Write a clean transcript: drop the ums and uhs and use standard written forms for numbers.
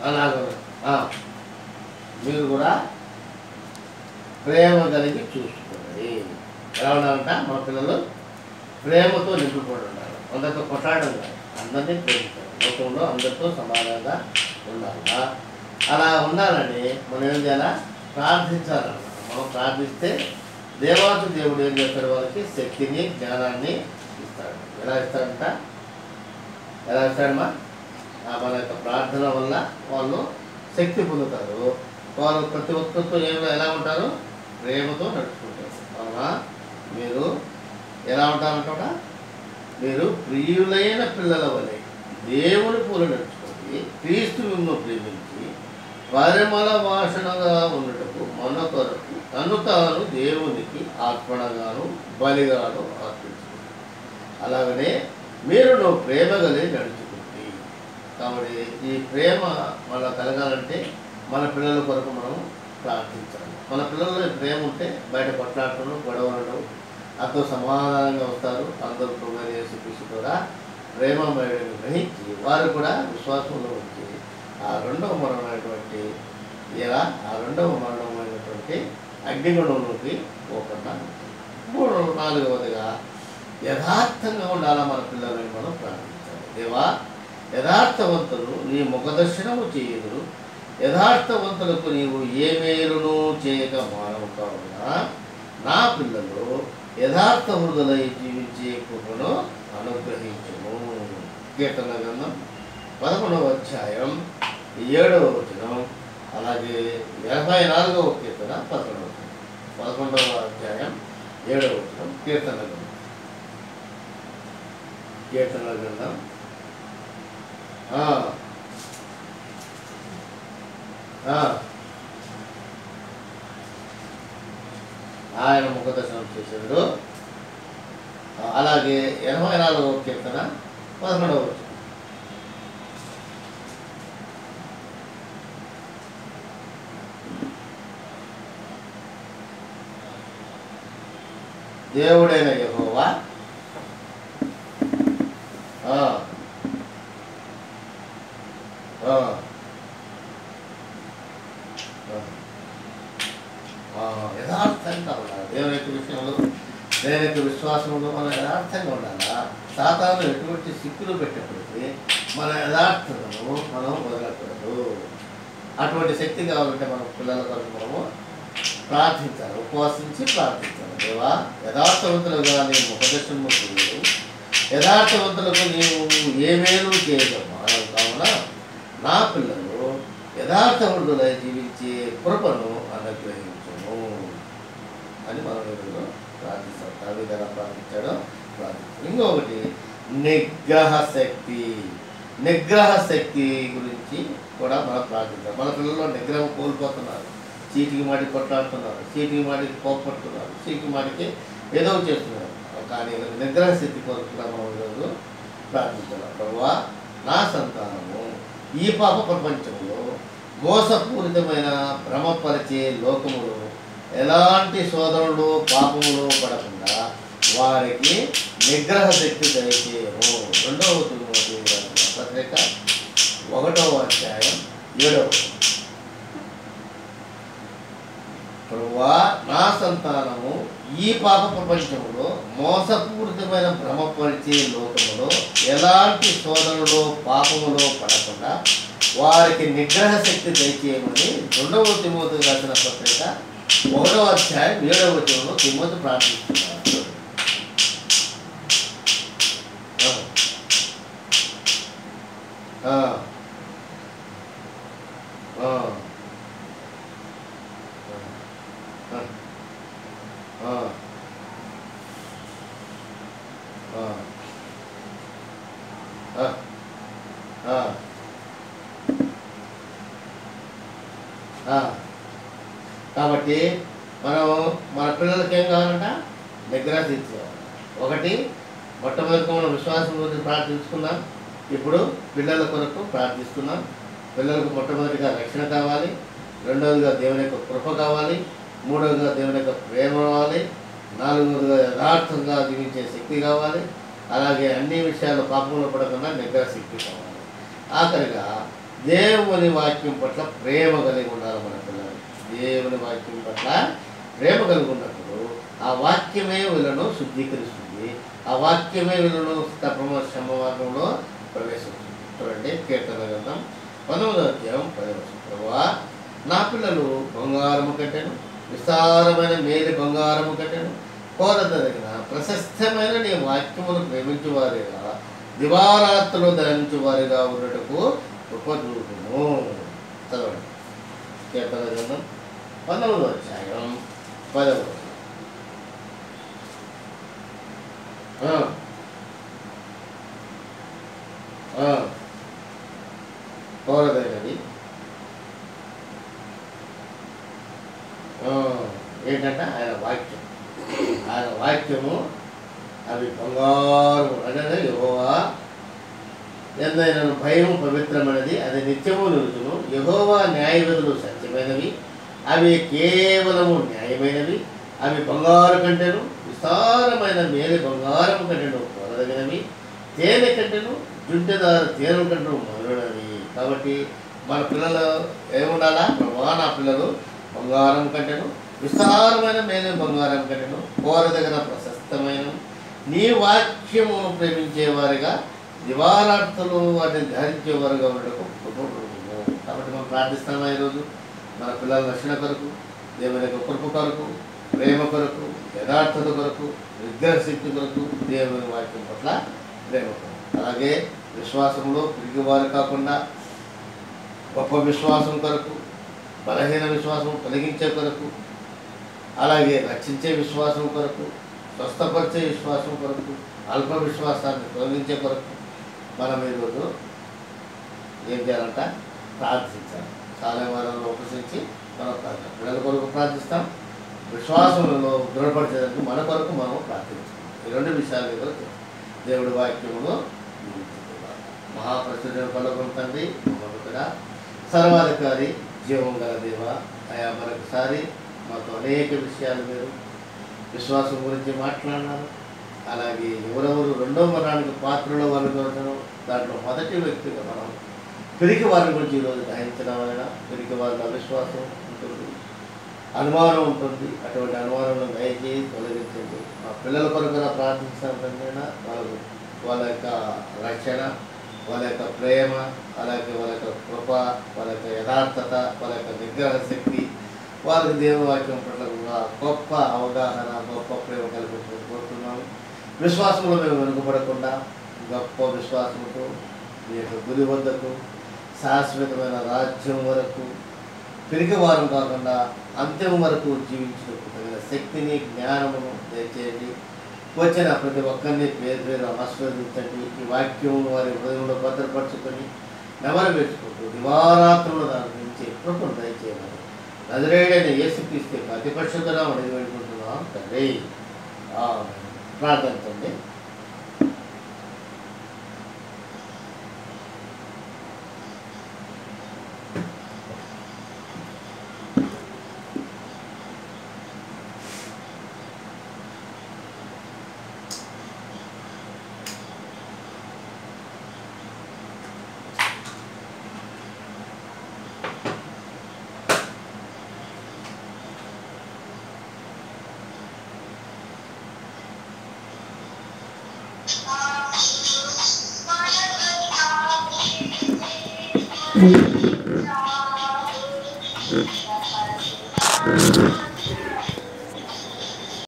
అలాగే మీరు కూడా ప్రేమ కలిగి చూసుకోండి. ఎలా ఉండాలంట? మన పిల్లలు ప్రేమతో నింపుకొని ఉండాలి. అందరితో కొట్లాడడం కాదు, అందరినీ ప్రేమించాలి. లోకంలో అందరితో సమానంగా ఉండాలా. అలా ఉండాలని మనం ఏం చేయాలా? ప్రార్థించాలన్నమాట. మనం ప్రార్థిస్తే దేవాసు దేవుడు ఏం చేస్తాడు? వాళ్ళకి శక్తిని, జ్ఞానాన్ని ఇస్తాడు. ఎలా ఇస్తాడంట? ఎలా ఇస్తాడమ్మా? మన యొక్క ప్రార్థన వల్ల వాళ్ళు శక్తి పొందుతారు. వాళ్ళు ప్రతి ఒక్కరితో ఎలా ఉంటారు? ప్రేమతో నడుచుకుంటారు. అవునా? మీరు ఎలా ఉంటారంట? మీరు ప్రియులైన పిల్లల వలె దేవుని పూలు నడుచుకొని క్రీస్తు మిమ్మల్ని ప్రేమించి పరిమళ వాసనగా ఉండటకు మన కొరకు తను తాను దేవునికి అర్పణగాను బలిగాను అర్పించుకుంటారు. అలాగనే మీరు ప్రేమ కలిగి నడుచుకుంటే, కాబట్టి ఈ ప్రేమ మన కలగాలంటే మన పిల్లల కొరకు మనం ప్రార్థించాలి. మన పిల్లల్లో ప్రేమ ఉంటే బయట కొట్లాడటం, గొడవలు అంతో సమాధానంగా వస్తారు. అందరూ ప్రభువైన యేసుక్రీస్తు ద్వారా ప్రేమమయుడిని గ్రహించి వారు కూడా విశ్వాసంలో ఉంచి ఆ రెండవ మరణమైనటువంటి అగ్నిగుణంలోకి పోకుండా నాలుగవదిగా యథార్థంగా ఉండాలా మన పిల్లలని మనం ప్రార్థించాలి. దేవా, యథార్థవంతులు నీ ముఖదర్శనము చేయదురు, యథార్థవంతులకు నీవు ఏ మేలును చేయక మానవు కావున నా పిల్లలు యథార్థ హృదయలై జీవించే కృపను అనుగ్రహించుము. కీర్తన గ్రంథం 11వ అధ్యాయం 7వ వచనం, అలాగే 84వ కీర్తన 11వ వచనం. 11వ అధ్యాయం 7వ వచనం కీర్తన గ్రంథం ఆయన ముఖదర్శనం చేశాడు. అలాగే 84వ కీర్తన 11వ వచనం, దేవుడైన యెహోవా యథార్థంగా ఉండాలి. దేవుని యొక్క విషయంలో, దేవుని యొక్క విశ్వాసంలో మనం యథార్థంగా ఉండాలా. సాతాను ఎటువంటి సిక్కులు పెట్టినప్పటికీ మన యథార్థతను మనం వదలకూడదు. అటువంటి శక్తి కావాలంటే మన పిల్లల కొరకు మనము ప్రార్థించాలి, ఉపవాసించి ప్రార్థించాలి. దేవా, యథార్థవంతులుగా నీ ముఖదర్శనము చేయదు, యథార్థవంతులకు నీవు ఏమేమో చేయగలవు కావున నా పిల్లలు యథార్థవంతులై జీవించే కృపను అనుగ్రహించును అని మనం ఈరోజు ప్రార్థిస్తాం. దావీదు ఎలా ప్రార్థించాడో ప్రార్థిస్తాం. ఇంకొకటి నిగ్రహ శక్తి గురించి కూడా మనం ప్రార్థించాలి. మన పిల్లల్లో నిగ్రహం కోల్పోతున్నారు, చీటికి మాటికి కొట్లాడుతున్నారు, చీటికి మాటికి కోపడుతున్నారు, చీటికి మాటికి ఏదో చేస్తున్నారు. కానీ నిగ్రహ శక్తి కోరుకున్నా మనం ఈరోజు ప్రార్థించాలి. ప్రభువా, నా సంతానము ఈ పాప ప్రపంచంలో మోసపూరితమైన భ్రమపరిచే లోకములు ఎలాంటి శోధనలు పాపములు పడకుండా వారికి నిగ్రహ శక్తి దయచేయము. 2వ తిమోతి పత్రిక 1వ అధ్యాయం 7వ. ప్రభువా, నా సంతానము ఈ పాప ప్రపంచంలో మోసపూరితమైన భ్రమపరిచే లోకములో ఎలాంటి శోధనలో పాపములో పడకుండా వారికి నిగ్రహ శక్తి దయచేయమని 2వ తిమోతి రాసిన పత్రిక 1వ అధ్యాయం 7వ వచనంలో తిమోతి ప్రార్థిస్తున్నారు. కాబట్టి మనం మన పిల్లలకి ఏం కావాలంట? నిగ్రహ శక్తి కావాలి. ఒకటి, మొట్టమొదటి మనం విశ్వాసం గురించి ప్రార్థించుకున్నాం. ఇప్పుడు పిల్లల కొరకు ప్రార్థిస్తున్నాం. పిల్లలకు మొట్టమొదటిగా రక్షణ కావాలి, రెండవదిగా దేవుని యొక్క కృప కావాలి, మూడవదిగా దేవుని యొక్క ప్రేమ కావాలి, నాలుగవదిగా యథార్థంగా జీవించే శక్తి కావాలి, అలాగే అన్ని విషయాలు పాపంలో పడకుండా నిగ్రహ శక్తి కావాలి. ఆఖరిగా దేవుని వాక్యం పట్ల ప్రేమ కలిగి ఉండాలి మన పిల్లలు. దేవుని వాక్యం పట్ల ప్రేమ కలిగి ఉన్నప్పుడు ఆ వాక్యమే వీళ్ళను శుద్ధీకరిస్తుంది. ఆ వాక్యమే వీళ్ళను శ్రమ మార్గంలో ప్రవేశిస్తుంది. చూడండి, కీర్తన గ్రంథం 19వ అధ్యాయం 10వ వచనం. ప్రభువా, నా పిల్లలు బంగారము కట్టెను, విస్తారమైన మేలు బంగారము కట్టెను, కోరదగిన ప్రశస్తమైన నీ వాక్యమును ప్రేమించువారిగా దివారాత్రులు ధరించువారిగా ఉన్నటకు కృప చూపుము. చదవండి, కీర్తన గ్రంథం 19వ అధ్యాయం 10వ వచనం. కోరదగినది ఏంటంట? ఆయన వాక్యం. ఆయన వాక్యము అవి బంగారు అనగా యెహోవా ఎందైనా భయము పవిత్రమైనది, అది నిత్యము నిలుచును. యెహోవా న్యాయ విధులు సత్యమైనవి, అవి కేవలము న్యాయమైనవి. అవి బంగారు కంటెను, విస్తారమైన మేలు బంగారము కంటెను కోరదగినవి, తేనె కంటెను, జుంటెదారు తేనె కంటెను మొదలైనవి. కాబట్టి మన పిల్లలు ఏముండాలా? ప్రభువా, నా పిల్లలు బంగారం కంటెను, విస్తారమైన మేలు బంగారం కంటెను, కోరదగిన ప్రశస్తమైన నీ వాక్యమును ప్రేమించేవారిగా దివారాత్రులు వాటిని ధరించేవారుగా ఉండటకు కృపను. కాబట్టి మనం ప్రార్థిస్తామా ఈరోజు మన పిల్లల రక్షణ కొరకు, దేవుని యొక్క కృప కొరకు, ప్రేమ కొరకు, యథార్థత కొరకు, విగ్రహశక్తి కొరకు, దేవుని వాక్యం పట్ల ప్రేమ కొరకు. అలాగే విశ్వాసంలో పిరిగివారు కాకుండా గొప్ప విశ్వాసం కొరకు, బలహీన విశ్వాసం తొలగించే కొరకు, అలాగే రక్షించే విశ్వాసం కొరకు, స్వస్థపరిచే విశ్వాసం కొరకు, అల్ప విశ్వాసాన్ని తొలగించే కొరకు మనం ఈరోజు ఏం చేయాలంట? ప్రార్థించాలి. చాలా వారంలో ఉపసించి మనం ప్రార్థిస్తాం. పిల్లల కొరకు ప్రార్థిస్తాం, విశ్వాసంలో దృఢపరిచేందుకు మన కొరకు మనం ప్రార్థించాం. ఈ రెండు విషయాలు కొరకు దేవుడి వాక్యములో మహాప్రచురణ పలుకున్న తండ్రి, మొదటగా సర్వాధికారి, జీవం గల దేవ, అయా మరొకసారి మాకు అనేక విషయాలు మీరు విశ్వాసం గురించి మాట్లాడినారు. అలాగే ఎవరెవరు రెండో మరణానికి పాత్రలో వాళ్ళు దొరకడం, దాంట్లో మొదటి వ్యక్తిగా మనం పిరికి వారి గురించి ఈరోజు గ్రహించడం వలన పిరికి వారిలో అవిశ్వాసం ఉంటుంది, అనుమానం ఉంటుంది. అటువంటి అనుమానం దయచేసి తొలగించండి. మా పిల్లల కొరకు ప్రార్థించినైనా వాళ్ళ యొక్క రక్షణ, వాళ్ళ యొక్క ప్రేమ, అలాగే వాళ్ళ యొక్క కృప, వాళ్ళ యొక్క యథార్థత, వాళ్ళ యొక్క నిగ్రహ శక్తి, వారికి దేవుని వాక్యం పట్ల గొప్ప అవగాహన, గొప్ప ప్రేమ కల్పించడం కోరుతున్నాము. విశ్వాసంలో మేము వెనుకబడకుండా గొప్ప విశ్వాసంతో మీ యొక్క గురి వద్దకు, శాశ్వతమైన రాజ్యం వరకు, పిరికి వారం కాకుండా అంత్యం వరకు జీవించడానికి తగిన శక్తిని, జ్ఞానమును దయచేయండి. వచ్చిన ప్రతి ఒక్కరిని పేరు పేరు ఆశీర్వదించండి. ఈ వాక్యం వారి హృదయంలో భద్రపరచుకొని నెమరు వేసుకుంటూ దివారాత్రులు దాని నుంచి కృపను దయచేయమని నజరేయుడైన యేసుక్రీస్తు అతి పరిశుద్ధ నామమున వేడుకుంటున్నాం తండ్రి. ప్రార్థించండి. Mm-hmm.